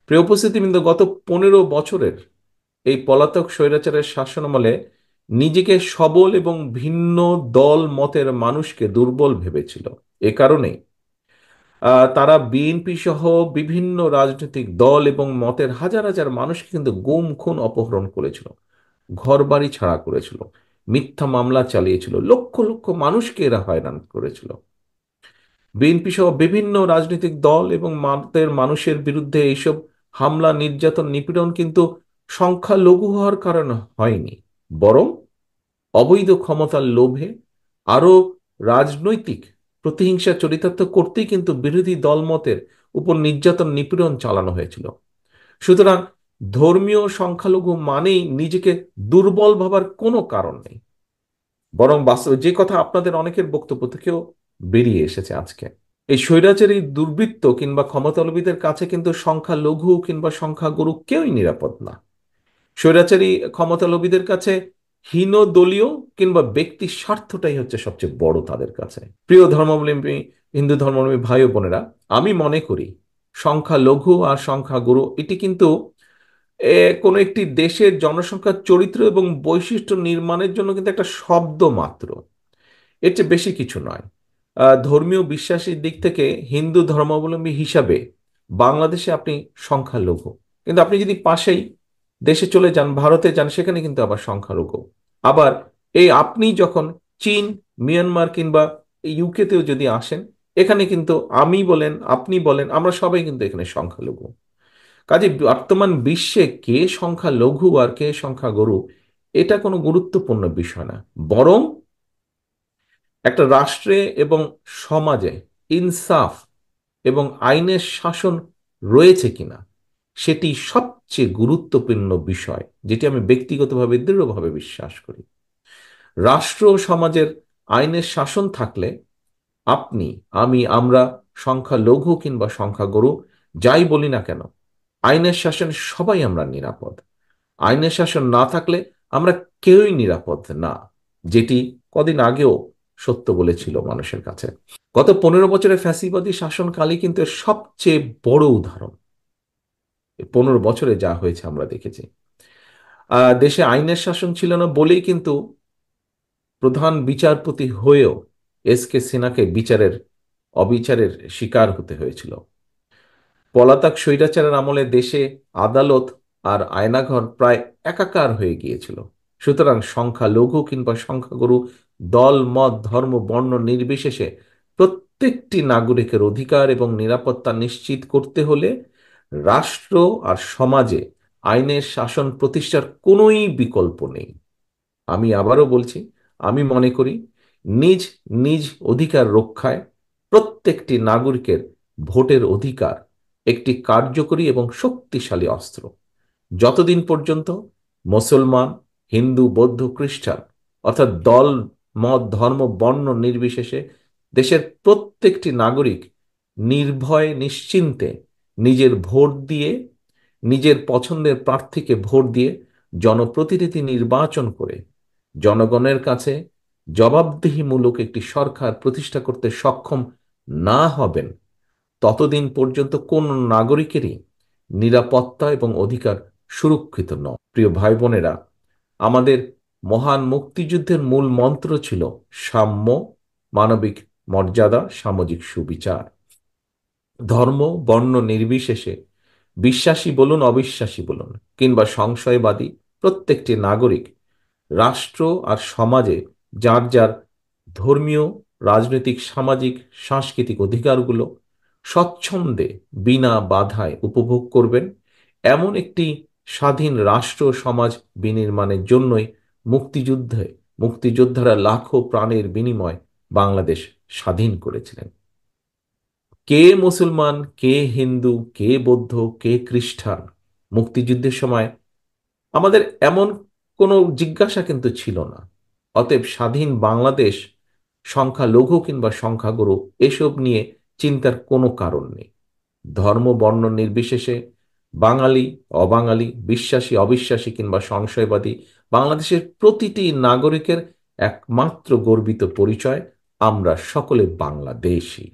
প্রিয় উপস্থিতি, কিন্তু গত 15 বছরের এই পলাতক স্বৈরাচারের শাসনামলে নিজেকে সবল এবং ভিন্ন দল মতের মানুষকে দুর্বল ভেবেছিল। এ কারণে তারা বিএনপি সহ বিভিন্ন রাজনৈতিক দল এবং মতের হাজার হাজার মানুষকে কিন্তু গুম খুন অপহরণ করেছিল, ঘরবাড়ি ছাড়া করেছিল, মিথ্যা মামলা চালিয়েছিল, লক্ষ লক্ষ মানুষকে এরা হয়রান করেছিল। বিএনপি সহ বিভিন্ন রাজনৈতিক দল এবং মতের মানুষের বিরুদ্ধে এইসব হামলা, নির্যাতন, নিপীড়ন কিন্তু সংখ্যালঘু হওয়ার কারণে হয়নি, বরং অবৈধ ক্ষমতার লোভে আরো রাজনৈতিক প্রতিহিংসা চরিতার্থ করতেই কিন্তু বিরোধী দলমতের উপর নির্যাতন, নিপীড়ন চালানো হয়েছিল। সুতরাং ধর্মীয় সংখ্যালঘু মানেই নিজেকে দুর্বল ভাবার কোনো কারণ নেই, বরং বাস্তবে যে কথা আপনাদের অনেকের বক্তব্য থেকেও বেরিয়ে এসেছে আজকে, এই স্বৈরাচারী দুর্বৃত্ত কিংবা ক্ষমতালোভীদের কাছে কিন্তু সংখ্যালঘু কিংবা সংখ্যাগুরু কেউই নিরাপদ না। স্বৈরাচারী ক্ষমতালোভীদের কাছে হীন দলীয় কিংবা ব্যক্তি স্বার্থটাই হচ্ছে সবচেয়ে বড় তাদের কাছে। প্রিয় ধর্মাবলম্বী হিন্দু ধর্মাবলম্বী ভাই ও বোনেরা, আমি মনে করি সংখ্যালঘু আর সংখ্যাগুরু এটি কিন্তু কোনো একটি দেশের জনসংখ্যার চরিত্র এবং বৈশিষ্ট্য নির্মাণের জন্য কিন্তু একটা শব্দ মাত্র, এর চেয়ে বেশি কিছু নয়। ধর্মীয় বিশ্বাসের দিক থেকে হিন্দু ধর্মাবলম্বী হিসাবে বাংলাদেশে আপনি সংখ্যালঘু, কিন্তু আপনি যদি পাশেই দেশে চলে যান, ভারতে যান, সেখানে কিন্তু আবার সংখ্যালঘু। আবার এই আপনি যখন চীন, মিয়ানমার কিংবা ইউকেতেও যদি আসেন, এখানে কিন্তু আমি বলেন, আপনি বলেন, আমরা সবাই কিন্তু এখানে সংখ্যালঘু। কাজে বর্তমান বিশ্বে কে সংখ্যালঘু আর কে সংখ্যাগুরু এটা কোনো গুরুত্বপূর্ণ বিষয় না, বরং একটা রাষ্ট্রে এবং সমাজে ইনসাফ এবং আইনের শাসন রয়েছে কিনা সেটি সবচেয়ে গুরুত্বপূর্ণ বিষয়, যেটি আমি ব্যক্তিগতভাবে দৃঢ়ভাবে বিশ্বাস করি। রাষ্ট্র ও সমাজের আইনের শাসন থাকলে আপনি, আমি, আমরা, সংখ্যালঘু কিংবা সংখ্যাগুরু যাই বলি না কেন, আইনের শাসনে সবাই আমরা নিরাপদ। আইনের শাসন না থাকলে আমরা কেউই নিরাপদ না, যেটি কদিন আগেও সত্য বলেছিল মানুষের কাছে। গত 15 বছরের ফ্যাসিবাদী শাসনকালই কিন্তু এর সবচেয়ে বড় উদাহরণ। 15 বছরে যা হয়েছে আমরা দেখেছি। দেশে আইনের শাসন ছিল না বলেই কিন্তু প্রধান বিচারপতি হয়েও এস কে সিনহাকে অবিচারের শিকার হতে হয়েছিল। পলাতক স্বৈরাচারের আমলে দেশে আদালত আর আয়নাঘর প্রায় একাকার হয়ে গিয়েছিল। সুতরাং সংখ্যালঘু কিংবা সংখ্যাগুরু, দল, মত, ধর্ম, বর্ণ নির্বিশেষে প্রত্যেকটি নাগরিকের অধিকার এবং নিরাপত্তা নিশ্চিত করতে হলে রাষ্ট্র আর সমাজে আইনের শাসন প্রতিষ্ঠার কোনোই বিকল্প নেই। আমি আবারও বলছি, আমি মনে করি নিজ নিজ অধিকার রক্ষায় প্রত্যেকটি নাগরিকের ভোটের অধিকার একটি কার্যকরী এবং শক্তিশালী অস্ত্র। যতদিন পর্যন্ত মুসলমান, হিন্দু, বৌদ্ধ, খ্রিস্টান অর্থাৎ দল, মত, ধর্ম, বর্ণ নির্বিশেষে দেশের প্রত্যেকটি নাগরিক নির্ভয়ে নিশ্চিন্তে নিজের ভোট দিয়ে, নিজের পছন্দের প্রার্থীকে ভোট দিয়ে জনপ্রতিনিধি নির্বাচন করে জনগণের কাছে জবাবদিহিমূলক একটি সরকার প্রতিষ্ঠা করতে সক্ষম না হবেন, ততদিন পর্যন্ত কোন নাগরিকেরই নিরাপত্তা এবং অধিকার সুরক্ষিত নয়। প্রিয় ভাই বোনেরা, আমাদের মহান মুক্তিযুদ্ধের মূল মন্ত্র ছিল সাম্য, মানবিক মর্যাদা, সামাজিক সুবিচার। ধর্ম, বর্ণ নির্বিশেষে বিশ্বাসী বলুন, অবিশ্বাসী বলুন কিংবা সংশয়বাদী, প্রত্যেকটি নাগরিক রাষ্ট্র আর সমাজে যার যার ধর্মীয়, রাজনৈতিক, সামাজিক, সাংস্কৃতিক অধিকারগুলো স্বচ্ছন্দে বিনা বাধায় উপভোগ করবেন, এমন একটি স্বাধীন রাষ্ট্র সমাজ বিনির্মাণের জন্যই মুক্তিযোদ্ধারা লাখো প্রাণের বিনিময় বাংলাদেশ স্বাধীন করেছিলেন। কে মুসলমান, কে হিন্দু, কে বৌদ্ধ, কে খ্রিস্টান, মুক্তিযুদ্ধের সময় আমাদের এমন কোনো জিজ্ঞাসা কিন্তু ছিল না। অতএব স্বাধীন বাংলাদেশ সংখ্যালঘু কিংবা সংখ্যাগুরু এসব নিয়ে চিন্তার কোনো কারণ নেই। ধর্ম, বর্ণ নির্বিশেষে বাঙালি, অবাঙালি, বিশ্বাসী, অবিশ্বাসী কিংবা সংশয়বাদী, বাংলাদেশের প্রতিটি নাগরিকের একমাত্র গর্বিত পরিচয় আমরা সকলে বাংলাদেশী।